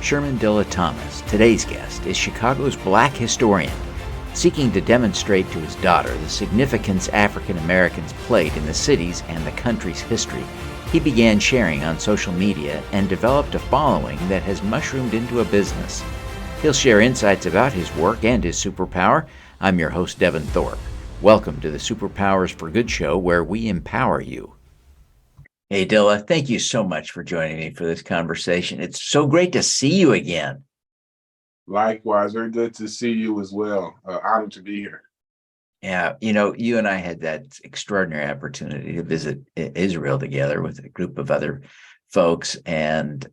Shermann Dilla Thomas. Today's guest is Chicago's black historian, seeking to demonstrate to his daughter the significance African Americans played in the city's and the country's history. He began sharing on social media and developed a following that has mushroomed into a business. He'll share insights about his work and his superpower. I'm your host, Devin Thorpe. Welcome to the Superpowers for Good show, where we empower you. Hey, Dilla, thank you so much for joining me for this conversation. It's so great to see you again. Likewise, very good to see you as well. Honored to be here. Yeah, you and I had that extraordinary opportunity to visit Israel together with a group of other folks, and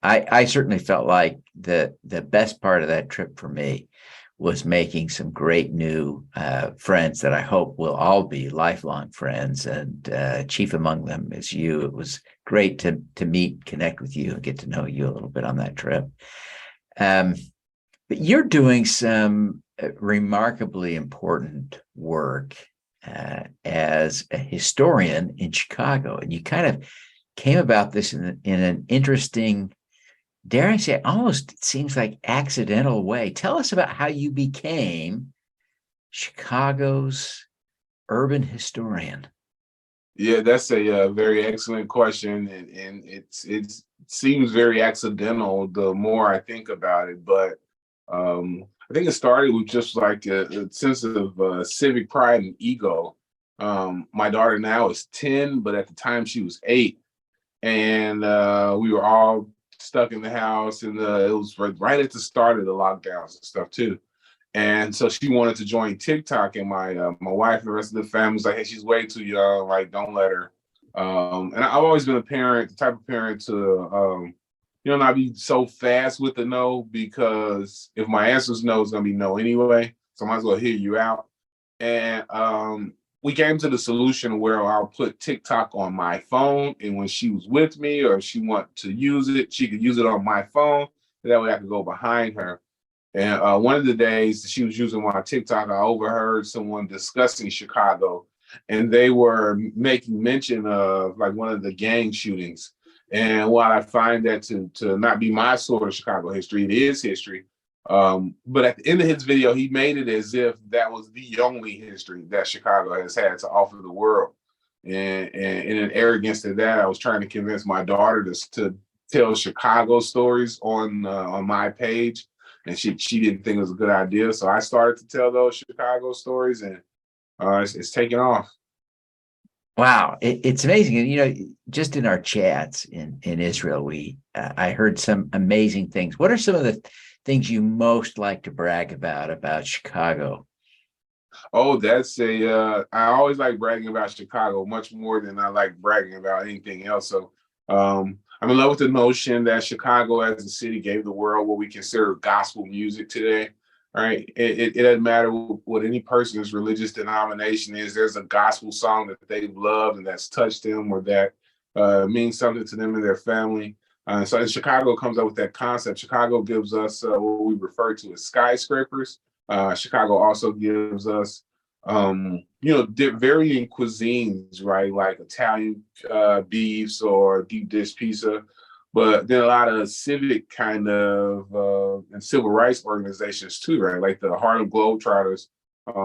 I certainly felt like the best part of that trip for me was making some great new friends that I hope will all be lifelong friends, and chief among them is you. It was great to meet, connect with you, and get to know you a little bit on that trip. But you're doing some remarkably important work as a historian in Chicago, and you kind of came about this in an interesting, dare I say, almost it seems like accidental way. Tell us about how you became Chicago's urban historian. Yeah, that's a very excellent question, and it seems very accidental the more I think about it. But I think it started with just like a sense of civic pride and ego. My daughter now is 10, but at the time she was 8, and we were all stuck in the house, and it was right at the start of the lockdowns and stuff too. And so she wanted to join TikTok, and my wife and the rest of the family was like, "Hey, she's way too young. Like, don't let her." And I've always been the type of parent to not be so fast with the no, because if my answer is no, it's gonna be no anyway. So I might as well hear you out. And we came to the solution where I'll put TikTok on my phone, and when she was with me or if she wanted to use it, she could use it on my phone. And that way I could go behind her. And one of the days she was using my TikTok, I overheard someone discussing Chicago, and they were making mention of like one of the gang shootings. And while I find that to not be my sort of Chicago history, it is history. But at the end of his video, he made it as if that was the only history that Chicago has had to offer the world. And in an arrogance to that, I was trying to convince my daughter to tell Chicago stories on my page, and she didn't think it was a good idea. So I started to tell those Chicago stories, and it's taken off. Wow, it's amazing. And just in our chats in Israel, I heard some amazing things. What are some of the things you most like to brag about Chicago? Oh, I always like bragging about Chicago much more than I like bragging about anything else. So I'm in love with the notion that Chicago as a city gave the world what we consider gospel music today. Right? It doesn't matter what any person's religious denomination is. There's a gospel song that they've loved and that's touched them, or that means something to them and their family. So Chicago comes up with that concept. Chicago gives us what we refer to as skyscrapers. Chicago also gives us, varying cuisines, right? Like Italian beefs or deep dish pizza. But then a lot of civic kind of and civil rights organizations too, right? Like the Harlem Globetrotters.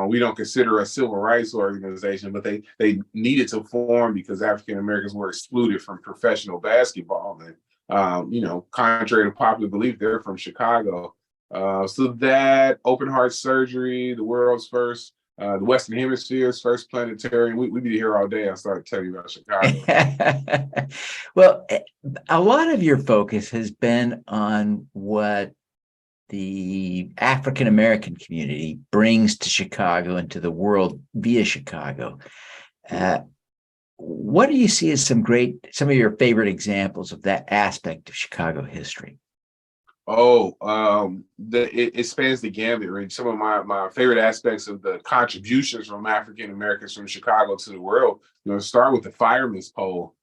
We don't consider a civil rights organization, but they needed to form because African Americans were excluded from professional basketball. And contrary to popular belief, they're from Chicago. So that open heart surgery, the world's first, the Western Hemisphere's first planetarium. We'd be here all day. I started telling you about Chicago. Well, a lot of your focus has been on what the African American community brings to Chicago and to the world via Chicago. What do you see as some of your favorite examples of that aspect of Chicago history? Oh, it spans the gambit, Rich. Some of my favorite aspects of the contributions from African Americans from Chicago to the world, start with the firemen's pole.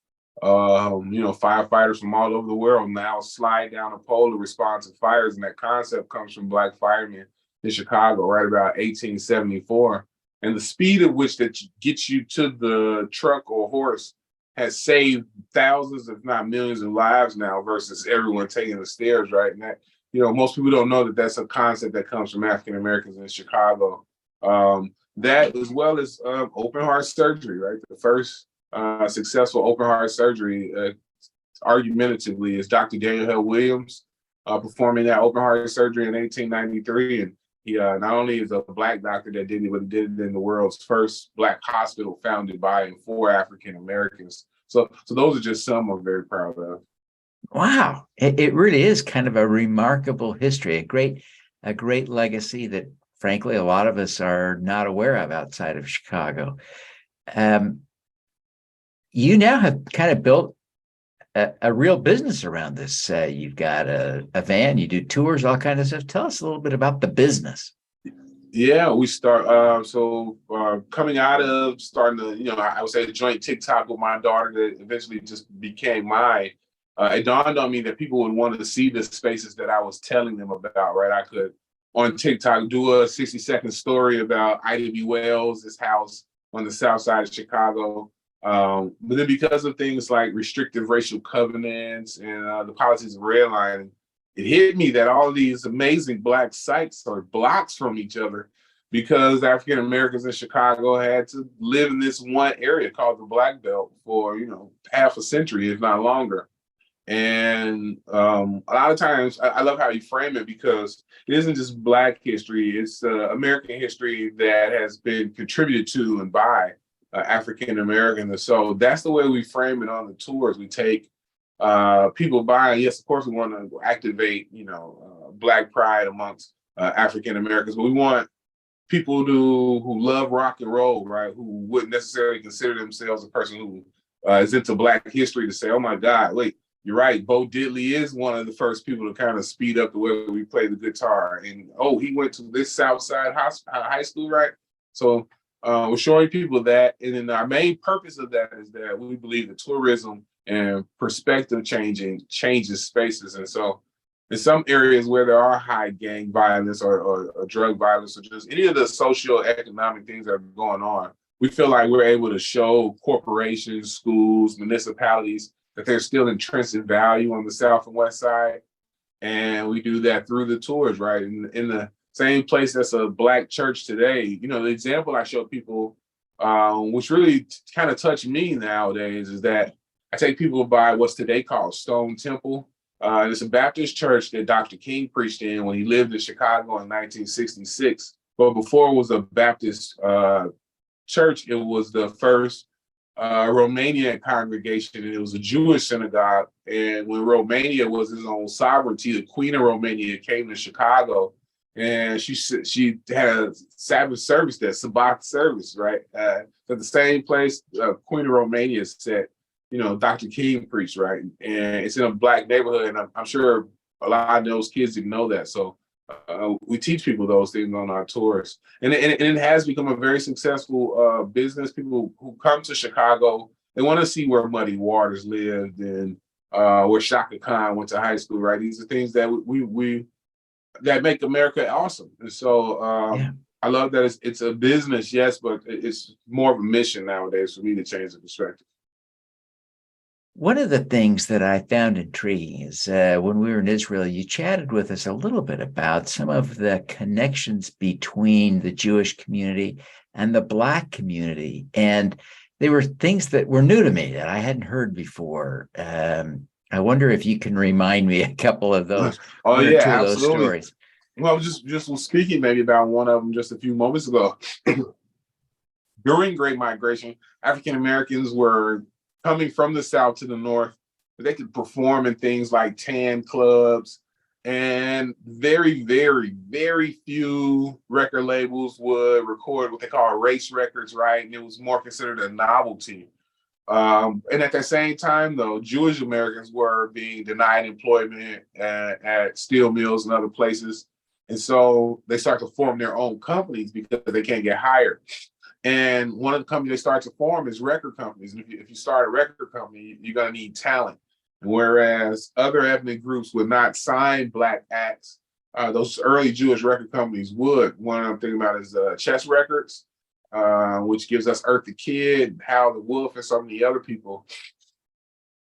Firefighters from all over the world now slide down a pole to respond to fires, and that concept comes from Black firemen in Chicago right about 1874. And the speed at which that gets you to the truck or horse has saved thousands, if not millions of lives now versus everyone taking the stairs, right? And that, most people don't know that that's a concept that comes from African Americans in Chicago. That as well as open heart surgery, right? The first successful open heart surgery, argumentatively, is Dr. Hale Williams performing that open heart surgery in 1893. And he not only is a Black doctor that did it, but he did it in the world's first Black hospital founded by and for African Americans. So those are just some I'm very proud of. Wow, it really is kind of a remarkable history, a great legacy that, frankly, a lot of us are not aware of outside of Chicago. You now have kind of built a real business around this. You've got a van, you do tours, all kinds of stuff. Tell us a little bit about the business. Yeah, we start. Coming out of starting to, I would say a joint TikTok with my daughter that eventually just became mine. It dawned on me that people would want to see the spaces that I was telling them about, right? I could, on TikTok, do a 60-second story about Ida B. Wells' this house on the south side of Chicago. But then because of things like restrictive racial covenants and the policies of redlining, it hit me that all of these amazing Black sites are blocks from each other because African Americans in Chicago had to live in this one area called the Black Belt for, half a century, if not longer. And a lot of times, I love how you frame it because it isn't just Black history, it's American history that has been contributed to and by African Americans. And so that's the way we frame it on the tours. We take people by, and yes, of course, we want to activate, Black pride amongst African Americans, but we want people who love rock and roll, right, who wouldn't necessarily consider themselves a person who is into Black history to say, oh my God, wait, you're right, Bo Diddley is one of the first people to kind of speed up the way we play the guitar. And, he went to this Southside high school, right? So we're showing people that. And then our main purpose of that is that we believe that tourism and perspective changing changes spaces. And so in some areas where there are high gang violence or drug violence or just any of the socioeconomic things that are going on, we feel like we're able to show corporations, schools, municipalities that there's still intrinsic value on the South and West Side. And we do that through the tours, right? In the same place that's a Black church today, the example I show people, which really kind of touched me nowadays, is that I take people by what's today called Stone Temple. And it's a Baptist church that Dr. King preached in when he lived in Chicago in 1966. But before it was a Baptist church, it was the first Romanian congregation, and it was a Jewish synagogue. And when Romania was its own sovereignty, the Queen of Romania came to Chicago, and she had a Sabbath service there, Sabbath service, right? At the same place, Queen of Romania said, Dr. King preached, right? And it's in a Black neighborhood, and I'm sure a lot of those kids didn't know that. So we teach people those things on our tours. And it has become a very successful business. People who come to Chicago, they want to see where Muddy Waters lived and where Shaka Khan went to high school, right? These are things that we that make America awesome. And so I love that it's a business, yes, but it's more of a mission nowadays for me to change the perspective. One of the things that I found intriguing is when we were in Israel, you chatted with us a little bit about some of the connections between the Jewish community and the Black community. And they were things that were new to me that I hadn't heard before. I wonder if you can remind me a couple of those. Oh, yeah, two absolutely. Of those stories. Well, just was speaking maybe about one of them just a few moments ago. During Great Migration, African Americans were coming from the South to the North. They could perform in things like tan clubs, and very, very, very few record labels would record what they call race records, right? And it was more considered a novelty. And at the same time, though, Jewish Americans were being denied employment at steel mills and other places. And so they start to form their own companies because they can't get hired. And one of the companies they start to form is record companies. And if you start a record company, you're going to need talent. Whereas other ethnic groups would not sign Black acts, those early Jewish record companies would. One I'm thinking about is Chess Records. which gives us Earth the Kid, Hal the Wolf, and so many other people.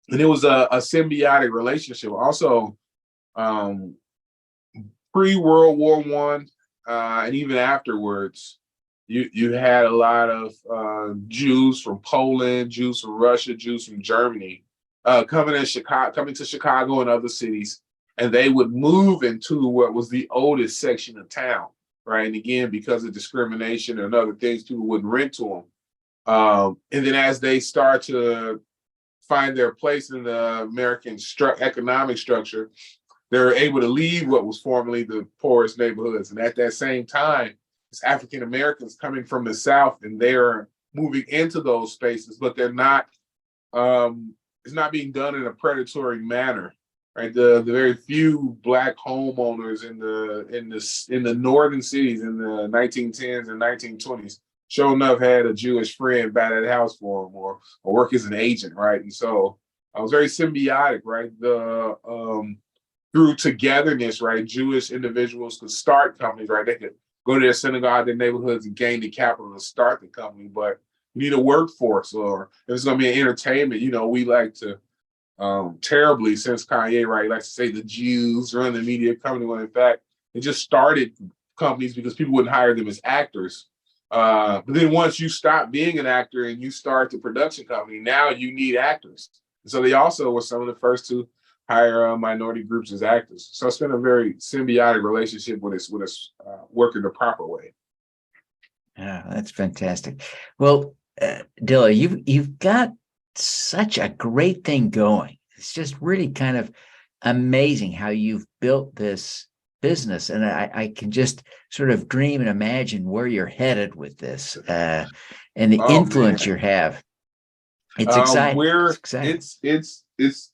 And it was a symbiotic relationship. Also, pre-World War One, and even afterwards, you had a lot of Jews from Poland, Jews from Russia, Jews from Germany coming to Chicago and other cities, and they would move into what was the oldest section of town, right? And again, because of discrimination and other things, people wouldn't rent to them. And then as they start to find their place in the American economic structure, they're able to leave what was formerly the poorest neighborhoods. And at that same time, it's African Americans coming from the South, and they're moving into those spaces, but they're not. It's not being done in a predatory manner, right? The very few Black homeowners in the northern cities in the 1910s and 1920s, sure enough, had a Jewish friend buy that house for them or work as an agent, right? And so I was very symbiotic, right? Through togetherness, right? Jewish individuals could start companies, right? They could go to their synagogue, their neighborhoods, and gain the capital to start the company. But you need a workforce, or if it's going to be an entertainment, we like to terribly, since Kanye, right, likes to say the Jews run the media company, when in fact, they just started companies because people wouldn't hire them as actors. But then once you stop being an actor and you start the production company, now you need actors. And so they also were some of the first to hire minority groups as actors. So it's been a very symbiotic relationship with us working the proper way. Yeah, that's fantastic. Well, Dilla, you've got such a great thing going. It's just really kind of amazing how you've built this business, and I can just sort of dream and imagine where you're headed with this, and the influence you have. It's exciting. It's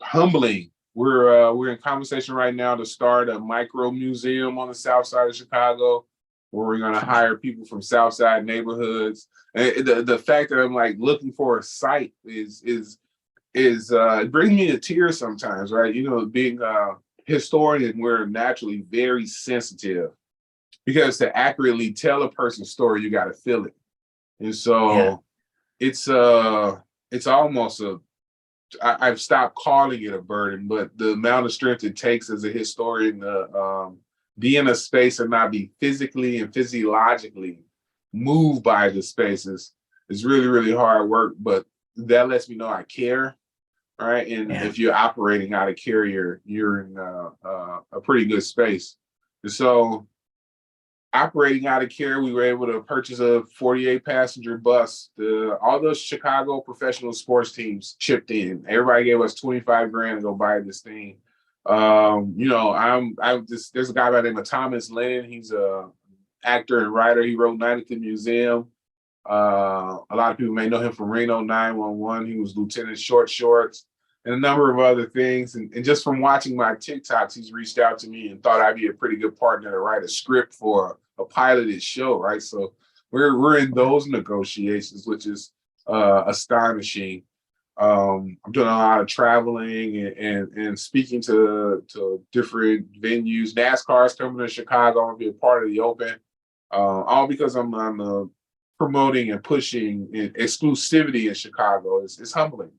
humbling. We're in conversation right now to start a micro museum on the south side of Chicago, where we're going to hire people from south side neighborhoods. And the fact that I'm like looking for a site is it brings me to tears sometimes, right? Being a historian, we're naturally very sensitive, because to accurately tell a person's story, you got to feel it. And so it's almost I've stopped calling it a burden, but the amount of strength it takes as a historian to be in a space and not be physically and physiologically moved by the spaces is really, really hard work. But that lets me know I care, right? And if you're operating out of care, you're in a pretty good space. And so operating out of care, we were able to purchase a 48-passenger bus. All those Chicago professional sports teams chipped in. Everybody gave us $25,000 to go buy this thing. There's a guy by the name of Thomas Lennon. He's a actor and writer. He wrote Night at the Museum. A lot of people may know him from Reno 911. He was Lieutenant Short Shorts and a number of other things. And just from watching my TikToks, he's reached out to me and thought I'd be a pretty good partner to write a script for a piloted show, right? So we're in those negotiations, which is astonishing. I'm doing a lot of traveling and speaking to different venues. NASCAR's coming to Chicago. I'm gonna be a part of the Open, all because I'm promoting and pushing exclusivity in Chicago. It's humbling.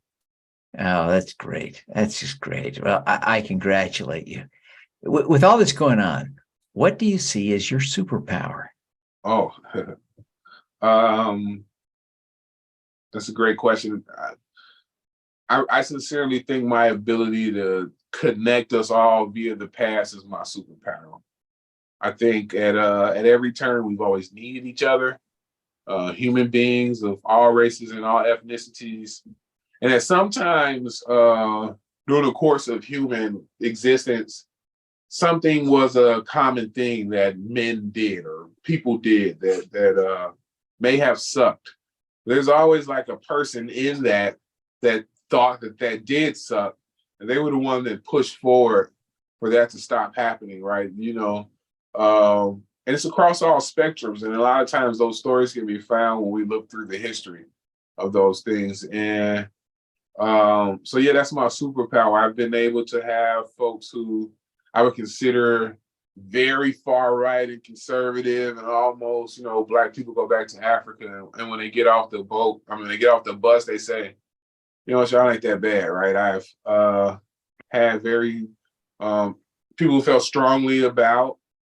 Oh, that's great. That's just great. Well, I congratulate you. With all this going on, what do you see as your superpower? Oh, that's a great question. I sincerely think my ability to connect us all via the past is my superpower. I think at every turn, we've always needed each other, human beings of all races and all ethnicities. And that sometimes during the course of human existence, something was a common thing that men did or people did that may have sucked. There's always like a person in that thought that did suck, and they were the one that pushed forward for that to stop happening, right? And it's across all spectrums, and a lot of times those stories can be found when we look through the history of those things. And that's my superpower. I've been able to have folks who I would consider very far right and conservative, and almost, Black people go back to Africa. And when they get off the boat, they get off the bus, they say, y'all ain't that bad, right? I've had very people who felt strongly about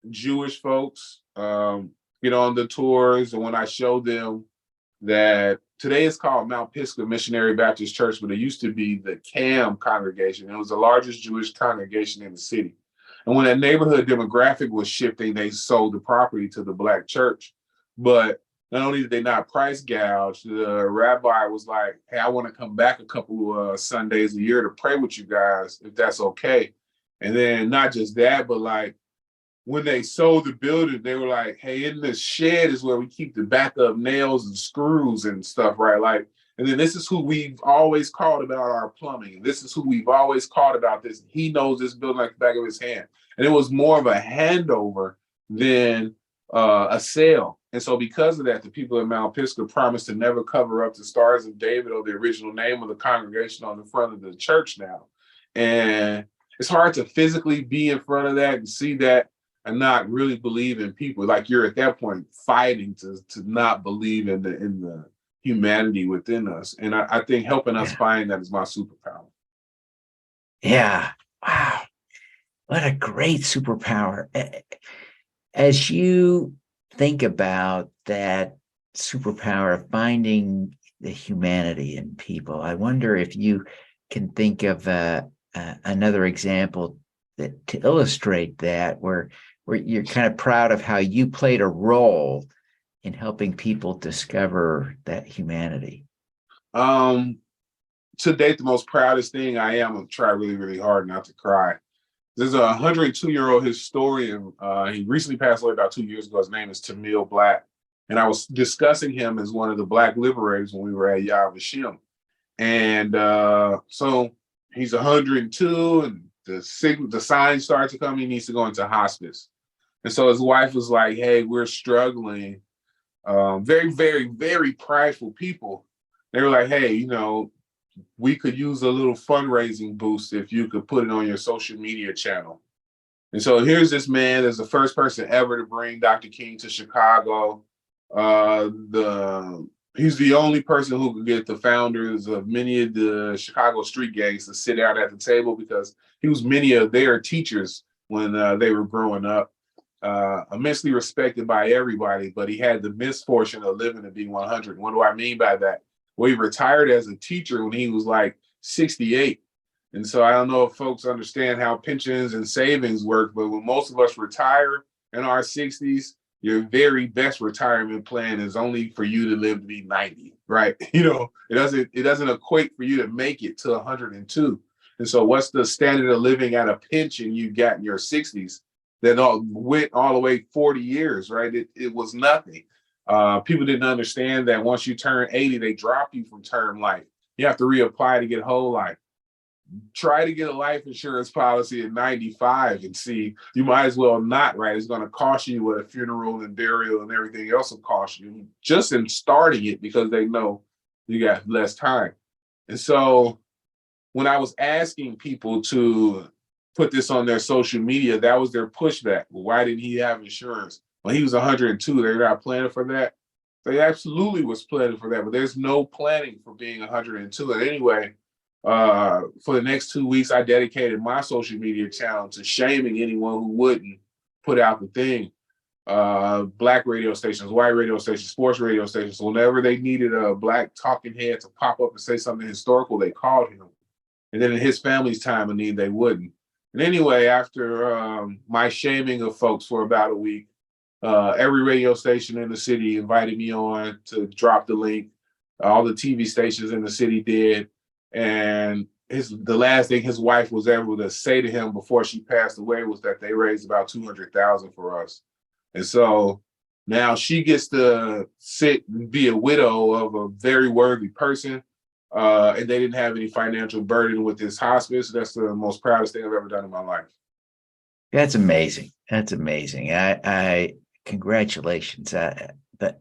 Jewish folks get on the tours. And when I showed them that today it's called Mount Pisgah Missionary Baptist Church, but it used to be the CAM congregation. It was the largest Jewish congregation in the city. And when that neighborhood demographic was shifting, they sold the property to the Black church. But not only did they not price gouge, the rabbi was like, hey, I want to come back a couple Sundays a year to pray with you guys, if that's okay. And then not just that, but like when they sold the building, they were like, hey, in this shed is where we keep the backup nails and screws and stuff, right? Like, and then this is who we've always called about our plumbing. And this is who we've always called about this. He knows this building like the back of his hand. And it was more of a handover than a sale. And so because of that, the people at Mount Pisgah promised to never cover up the Stars of David or the original name of the congregation on the front of the church now. And it's hard to physically be in front of that and see that and not really believe in people. Like you're at that point fighting to not believe in the humanity within us. And I think helping us find that is my superpower. Yeah. Wow. What a great superpower. As you think about that superpower of finding the humanity in people, I wonder if you can think of another example that to illustrate that, where you're kind of proud of how you played a role in helping people discover that humanity. To date, the most proudest thing I am, I'm try really, really hard not to cry. There's a 102-year-old historian. He recently passed away about 2 years ago. His name is Tamil Black. And I was discussing him as one of the Black liberators when we were at Yad Vashem. And so he's 102, and the signs start to come. He needs to go into hospice. And so his wife was like, hey, we're struggling. Very, very, very prideful people. They were like, hey, we could use a little fundraising boost if you could put it on your social media channel. And so here's this man that's the first person ever to bring Dr. King to Chicago. He's the only person who could get the founders of many of the Chicago street gangs to sit out at the table, because he was many of their teachers when they were growing up. Immensely respected by everybody, but he had the misfortune of living to be 100. What do I mean by that? Well, he retired as a teacher when he was like 68. And so I don't know if folks understand how pensions and savings work, but when most of us retire in our 60s, your very best retirement plan is only for you to live to be 90, right? It doesn't equate for you to make it to 102. And so what's the standard of living at a pension you got in your 60s that went all the way 40 years, right? It was nothing. People didn't understand that once you turn 80, they drop you from term life. You have to reapply to get whole life. Try to get a life insurance policy at 95 and see, you might as well not, right? It's going to cost you what a funeral and burial and everything else will cost you just in starting it, because they know you got less time. And so when I was asking people to put this on their social media, that was their pushback. Well, why didn't he have insurance? When he was 102, they're not planning for that. They absolutely was planning for that, but there's no planning for being 102. And anyway, for the next 2 weeks, I dedicated my social media channel to shaming anyone who wouldn't put out the thing. Black radio stations, white radio stations, sports radio stations. Whenever they needed a Black talking head to pop up and say something historical, they called him. And then in his family's time of need, they wouldn't. And anyway, after my shaming of folks for about a week, every radio station in the city invited me on to drop the link. All the TV stations in the city did. And the last thing his wife was able to say to him before she passed away was that they raised about $200,000 for us. And so now she gets to sit and be a widow of a very worthy person. And they didn't have any financial burden with this hospice. That's the most proudest thing I've ever done in my life. That's amazing. That's amazing. I congratulations. But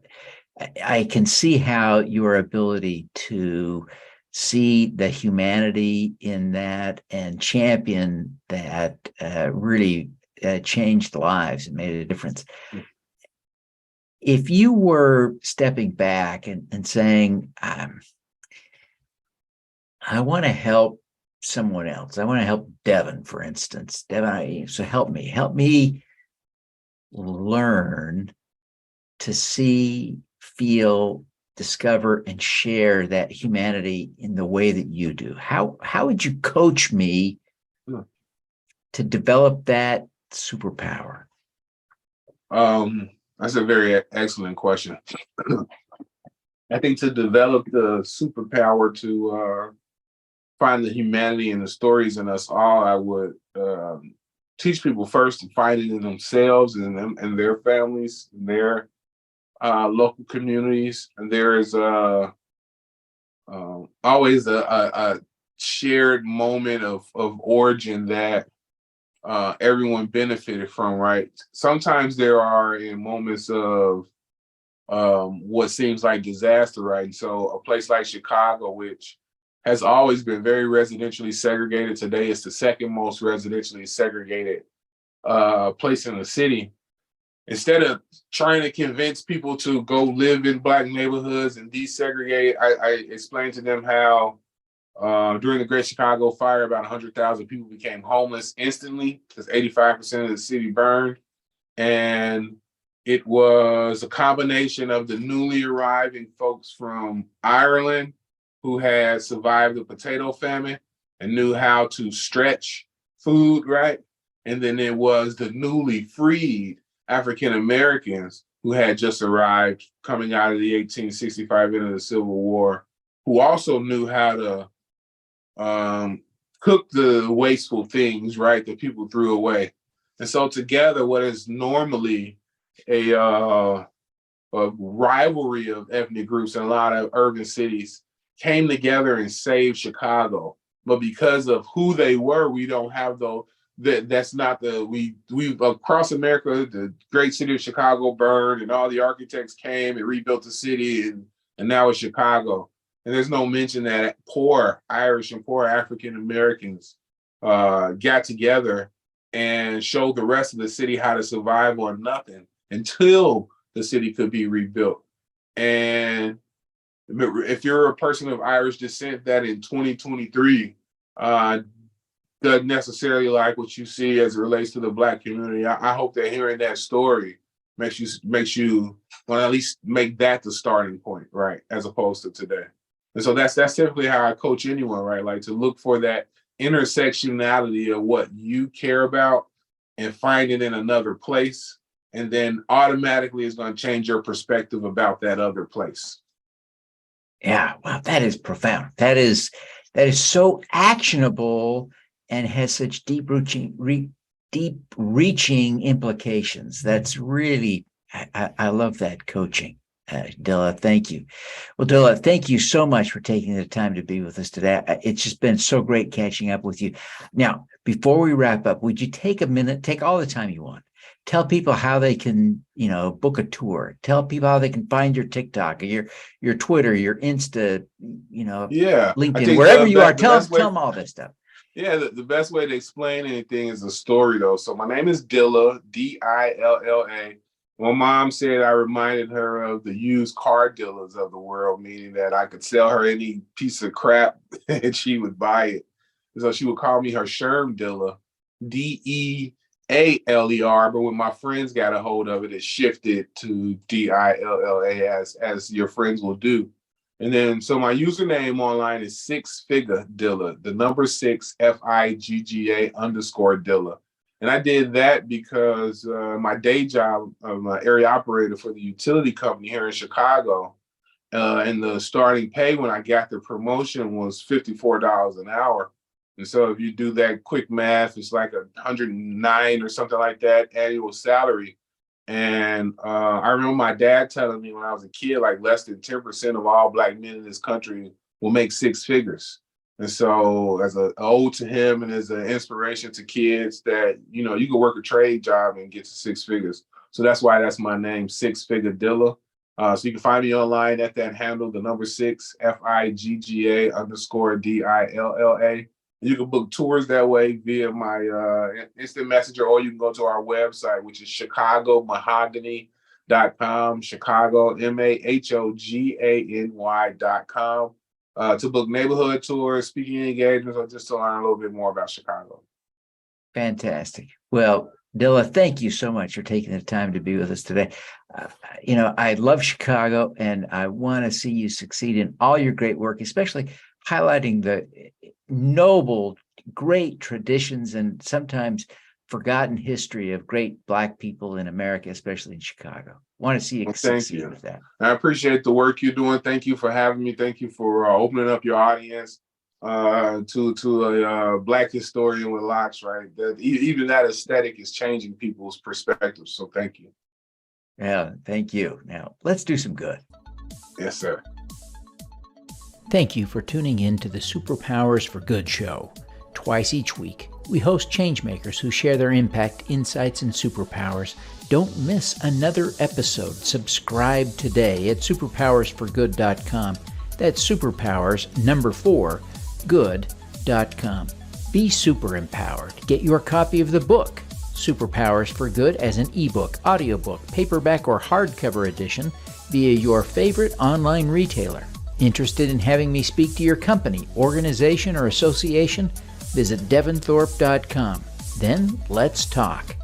I can see how your ability to see the humanity in that and champion that really changed lives and made a difference. If you were stepping back and saying, I want to help someone else. I want to help Devin, for instance. Devin, so help me learn to see, feel, discover, and share that humanity in the way that you do. How would you coach me to develop that superpower? That's a very excellent question. I think to develop the superpower to find the humanity and the stories in us all, I would teach people first to find it in themselves and them and their families, and their local communities. And there is always a shared moment of origin that everyone benefited from, right? Sometimes there are in moments of what seems like disaster, right? And so a place like Chicago, which has always been very residentially segregated, today it's the second most residentially segregated place in the city. Instead of trying to convince people to go live in Black neighborhoods and desegregate, I explained to them how during the Great Chicago Fire, about 100,000 people became homeless instantly because 85% of the city burned. And it was a combination of the newly arriving folks from Ireland who had survived the potato famine and knew how to stretch food, right? And then it was the newly freed African Americans who had just arrived coming out of the 1865 end of the Civil War, who also knew how to cook the wasteful things, right, that people threw away. And so together, what is normally a rivalry of ethnic groups in a lot of urban cities came together and saved Chicago. But because of who they were, we don't have those. That's not the we across America, the great city of Chicago burned, and all the architects came and rebuilt the city, and now it's Chicago. And there's no mention that poor Irish and poor African Americans got together and showed the rest of the city how to survive on nothing until the city could be rebuilt. And if you're a person of Irish descent that in 2023 doesn't necessarily like what you see as it relates to the Black community, I hope that hearing that story makes you want to at least make that the starting point, right, as opposed to today. And so that's typically how I coach anyone, right? Like to look for that intersectionality of what you care about and find it in another place. And then automatically it's going to change your perspective about that other place. Yeah, wow, that is profound. That is so actionable and has such deep reaching implications. That's really, I love that coaching. Dilla, thank you. Well, Dilla, thank you so much for taking the time to be with us today. It's just been so great catching up with you. Now, before we wrap up, would you take a minute, take all the time you want, tell people how they can, book a tour, tell people how they can find your TikTok, or your Twitter, your Insta, LinkedIn, wherever you are, tell them all this stuff. Yeah, the best way to explain anything is a story, though. So my name is Dilla, Dilla. My mom said I reminded her of the used car dealers of the world, meaning that I could sell her any piece of crap and she would buy it. So she would call me her Sherm Dilla, Dealer. But when my friends got a hold of it, it shifted to Dilla, as your friends will do. And then, so my username online is 6Figure Dilla, the number 6 FIGGA _ Dilla. And I did that because my day job, I'm an area operator for the utility company here in Chicago. And the starting pay when I got the promotion was $54 an hour. And so if you do that quick math, it's like $109 or something like that annual salary. And I remember my dad telling me when I was a kid, like less than 10% of all Black men in this country will make six figures. And so as an ode to him and as an inspiration to kids that, you can work a trade job and get to six figures. So that's why that's my name, 6Figure Dilla. So you can find me online at that handle, the number 6 FIGGA _ Dilla. You can book tours that way via my instant messenger, or you can go to our website, which is chicagomahogany.com, Chicago, MAHOGANY.com, to book neighborhood tours, speaking engagements, or just to learn a little bit more about Chicago. Fantastic. Well, Dilla, thank you so much for taking the time to be with us today. I love Chicago, and I want to see you succeed in all your great work, especially highlighting the noble, great traditions and sometimes forgotten history of great Black people in America, especially in Chicago. Want to see you succeed with that. I appreciate the work you're doing. Thank you for having me. Thank you for opening up your audience to a Black historian with locks, right? That even that aesthetic is changing people's perspectives. So thank you. Yeah, thank you. Now let's do some good. Yes, sir. Thank you for tuning in to the Superpowers for Good show. Twice each week, we host changemakers who share their impact, insights, and superpowers. Don't miss another episode. Subscribe today at superpowersforgood.com. That's superpowers, 4, good.com. Be super empowered. Get your copy of the book, Superpowers for Good, as an ebook, audiobook, paperback, or hardcover edition via your favorite online retailer. Interested in having me speak to your company, organization, or association? Visit devonthorpe.com. Then let's talk.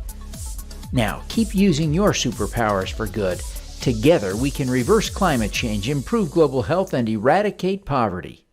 Now, keep using your superpowers for good. Together, we can reverse climate change, improve global health, and eradicate poverty.